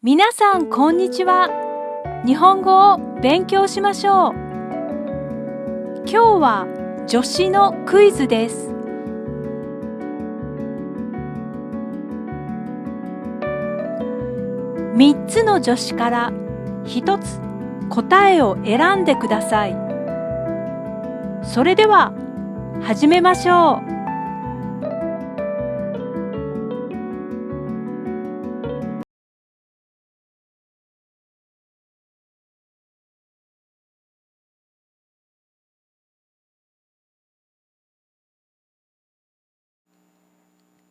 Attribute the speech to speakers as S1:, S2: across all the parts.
S1: 皆さんこんにちは。日本語を勉強しましょう。今日は助詞のクイズです。3つの助詞から1つ答えを選んでください。それでは始めましょう。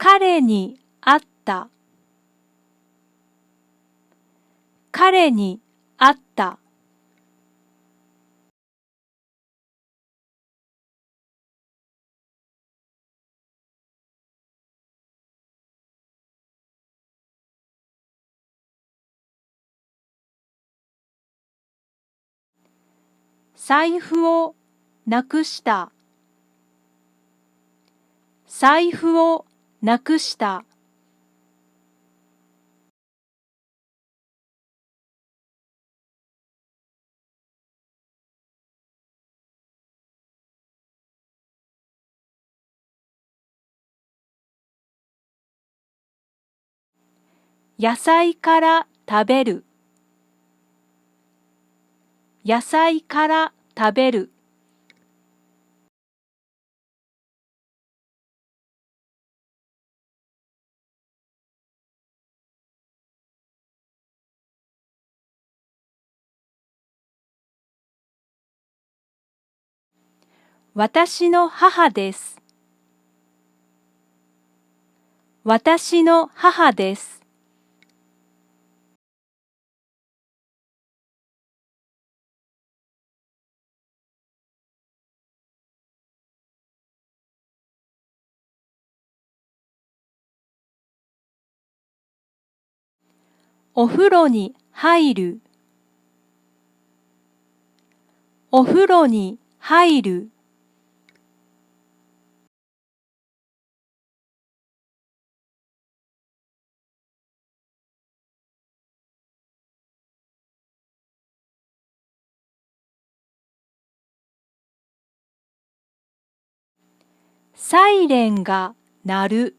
S1: 彼に会った。彼に会った。財布をなくした。財布をなくした。野菜から食べる。野菜から食べる。私の母です。私の母です。お風呂に入る。お風呂に入る。サイレンが鳴る。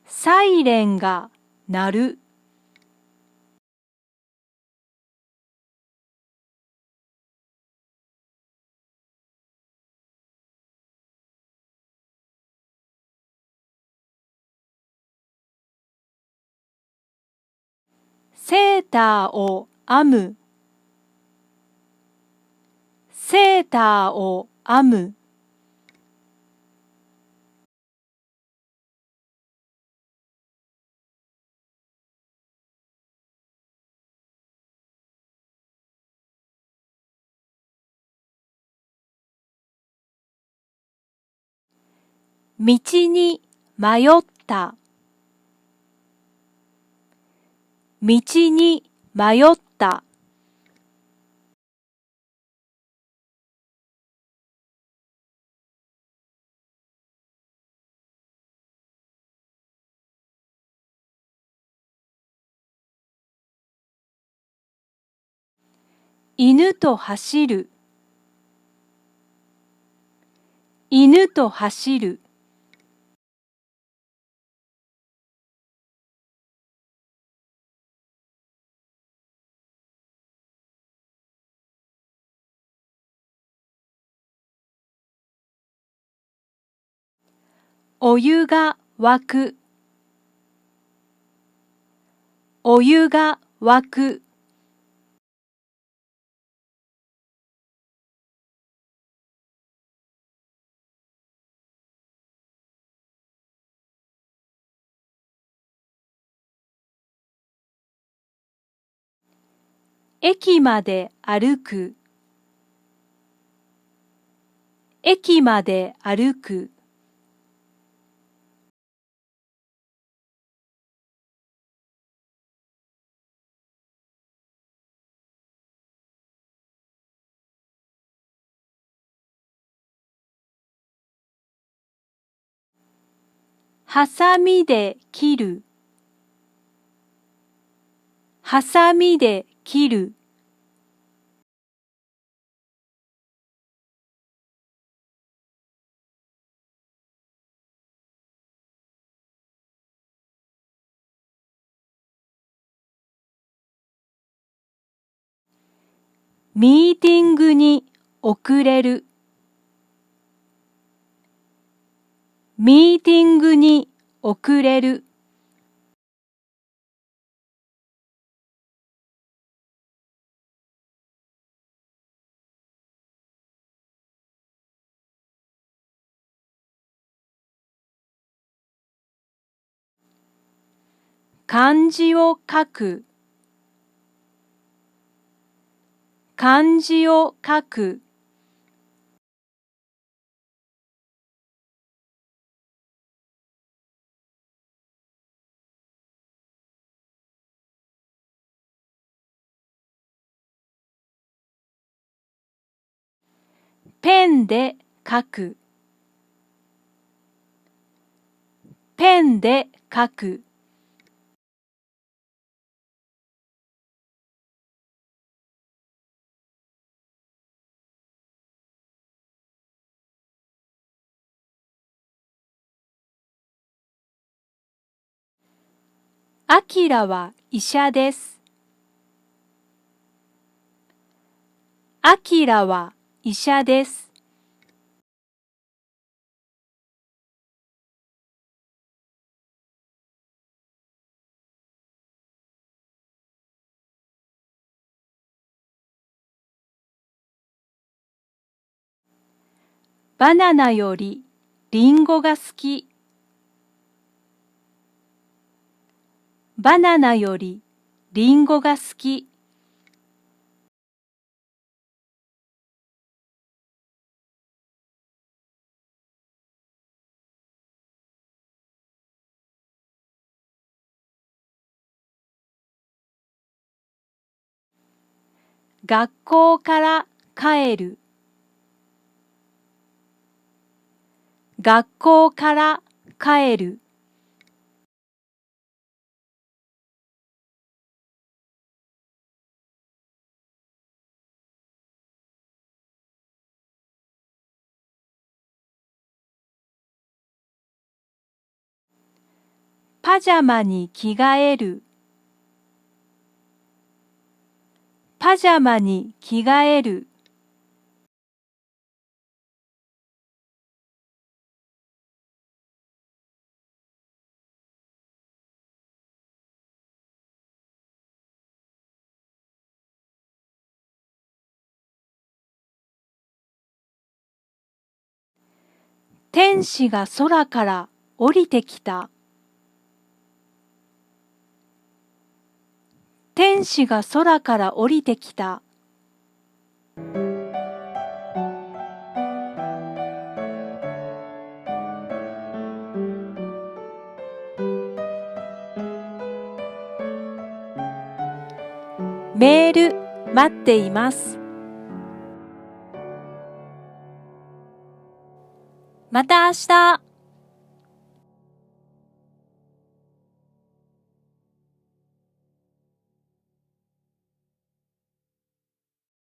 S1: サイレンが鳴る。セーターを編む。セーターを編む。道に迷った。道に迷った。犬と走る。犬と走る。お湯が沸く。お湯が沸く。駅まで歩く。駅まで歩く。ハサミで切る。ハサミで切る。ミーティングに遅れる。ミーティングに遅れる。漢字を書く。漢字を書く。ペンで書く。ペンで書く。あきらは医者です。あきらは医者です。バナナよりリンゴが好き。バナナよりリンゴが好き。学校から帰る。学校から帰る。パジャマに着替える。パジャマに着替える。天使が空から降りてきた。天使が空から降りてきた。メール待っています。また明日。